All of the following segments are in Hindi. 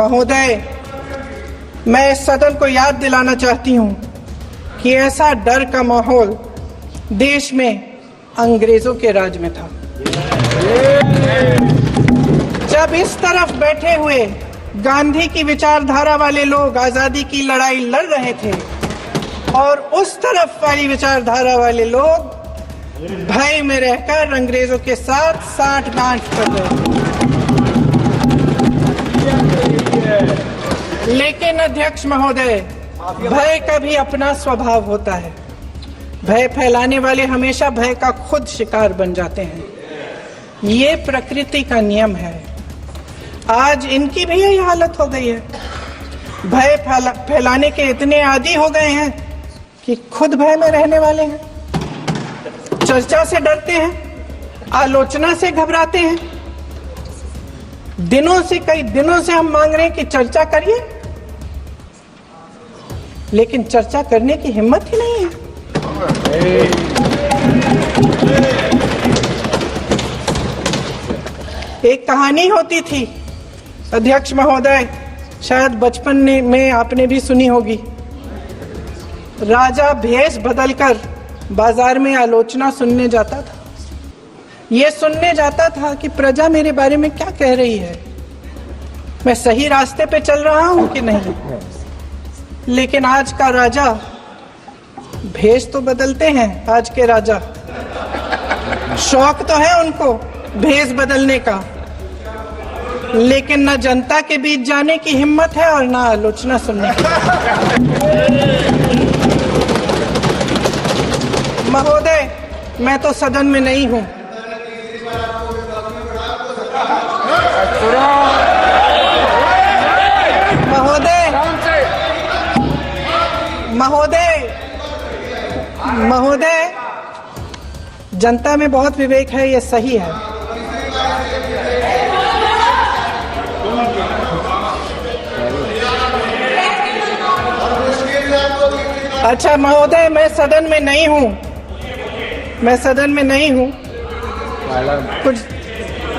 महोदय, मैं इस सदन को याद दिलाना चाहती हूं कि ऐसा डर का माहौल देश में अंग्रेजों के राज में था। जब इस तरफ बैठे हुए गांधी की विचारधारा वाले लोग आजादी की लड़ाई लड़ रहे थे और उस तरफ वाली विचारधारा वाले लोग भय में रहकर अंग्रेजों के साथ साठ-गांठ कर रहे थे। लेकिन अध्यक्ष महोदय, भय का भी अपना स्वभाव होता है। भय फैलाने वाले हमेशा भय का खुद शिकार बन जाते हैं। ये प्रकृति का नियम है। आज इनकी भी यही हालत हो गई है। भय फैलाने के इतने आदी हो गए हैं कि खुद भय में रहने वाले हैं। चर्चा से डरते हैं, आलोचना से घबराते हैं। कई दिनों से हम मांग रहे हैं कि चर्चा करिए, लेकिन चर्चा करने की हिम्मत ही नहीं है। एक कहानी होती थी अध्यक्ष महोदय, शायद बचपन में आपने भी सुनी होगी। राजा भेष बदलकर बाजार में आलोचना सुनने जाता था। ये सुनने जाता था कि प्रजा मेरे बारे में क्या कह रही है, मैं सही रास्ते पे चल रहा हूं कि नहीं। लेकिन आज का राजा, भेष तो बदलते हैं आज के राजा, शौक तो है उनको भेष बदलने का, लेकिन न जनता के बीच जाने की हिम्मत है और न आलोचना सुनने की। महोदय, मैं तो सदन में नहीं हूं। महोदय, जनता में बहुत विवेक है, ये सही है। अच्छा महोदय, मैं सदन में नहीं हूँ। कुछ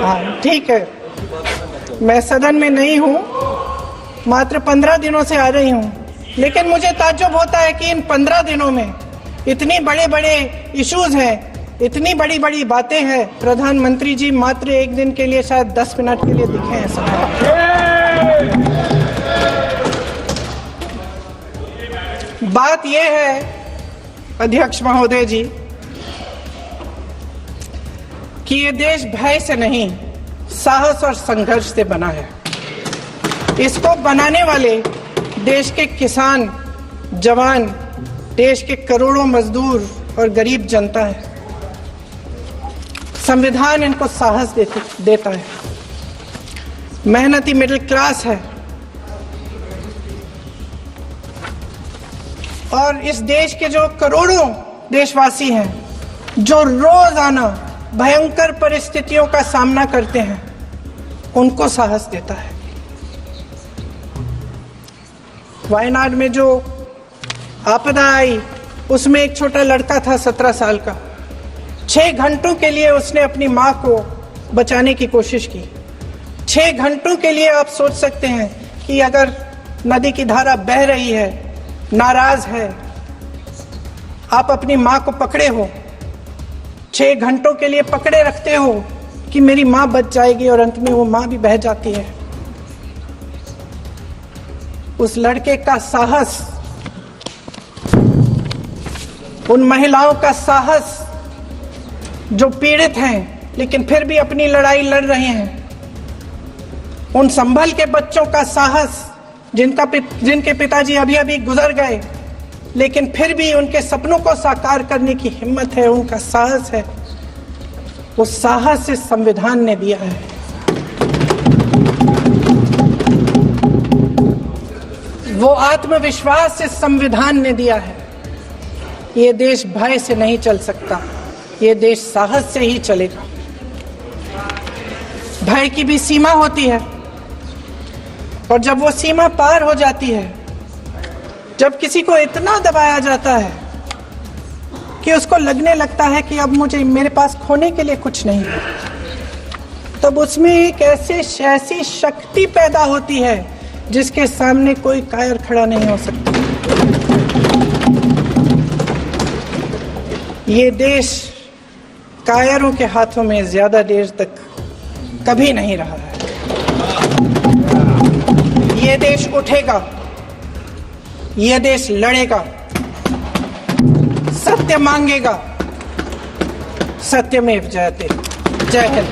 हाँ ठीक है, मैं सदन में नहीं हूँ, मात्र 15 दिनों से आ रही हूँ। लेकिन मुझे ताज्जुब होता है कि इन 15 दिनों में इतनी बड़े इश्यूज हैं, इतनी बड़ी बातें हैं। प्रधानमंत्री जी मात्र एक दिन के लिए, शायद 10 मिनट के लिए दिखे हैं सभा। बात यह है अध्यक्ष महोदय जी कि ये देश भय से नहीं, साहस और संघर्ष से बना है। इसको बनाने वाले देश के किसान, जवान, देश के करोड़ों मजदूर और गरीब जनता है। संविधान इनको साहस देता है। मेहनती मिडिल क्लास है। और इस देश के जो करोड़ों देशवासी हैं, जो रोजाना भयंकर परिस्थितियों का सामना करते हैं, उनको साहस देता है। वायनाड में जो आपदा आई, उसमें एक छोटा लड़का था 17 साल का। 6 घंटों के लिए उसने अपनी मां को बचाने की कोशिश की। 6 घंटों के लिए आप सोच सकते हैं कि अगर नदी की धारा बह रही है, नाराज है, आप अपनी मां को पकड़े हो, 6 घंटों के लिए पकड़े रखते हो कि मेरी मां बच जाएगी, और अंत में वो मां भी बह जाती है। उस लड़के का साहस, उन महिलाओं का साहस जो पीड़ित हैं लेकिन फिर भी अपनी लड़ाई लड़ रहे हैं, उन संभल के बच्चों का साहस जिनके पिताजी अभी गुजर गए, लेकिन फिर भी उनके सपनों को साकार करने की हिम्मत है, उनका साहस है। वो साहस से संविधान ने दिया है। वो आत्मविश्वास से संविधान ने दिया है। ये देश भय से नहीं चल सकता, ये देश साहस से ही चलेगा। भय की भी सीमा होती है, और जब वो सीमा पार हो जाती है, जब किसी को इतना दबाया जाता है कि उसको लगने लगता है कि अब मेरे पास खोने के लिए कुछ नहीं है, तब उसमें एक ऐसी शक्ति पैदा होती है जिसके सामने कोई कायर खड़ा नहीं हो सकता। ये देश कायरों के हाथों में ज्यादा देर तक कभी नहीं रहा है। ये देश उठेगा, ये देश लड़ेगा, सत्य मांगेगा, सत्यमेव जयते। जय हिंद।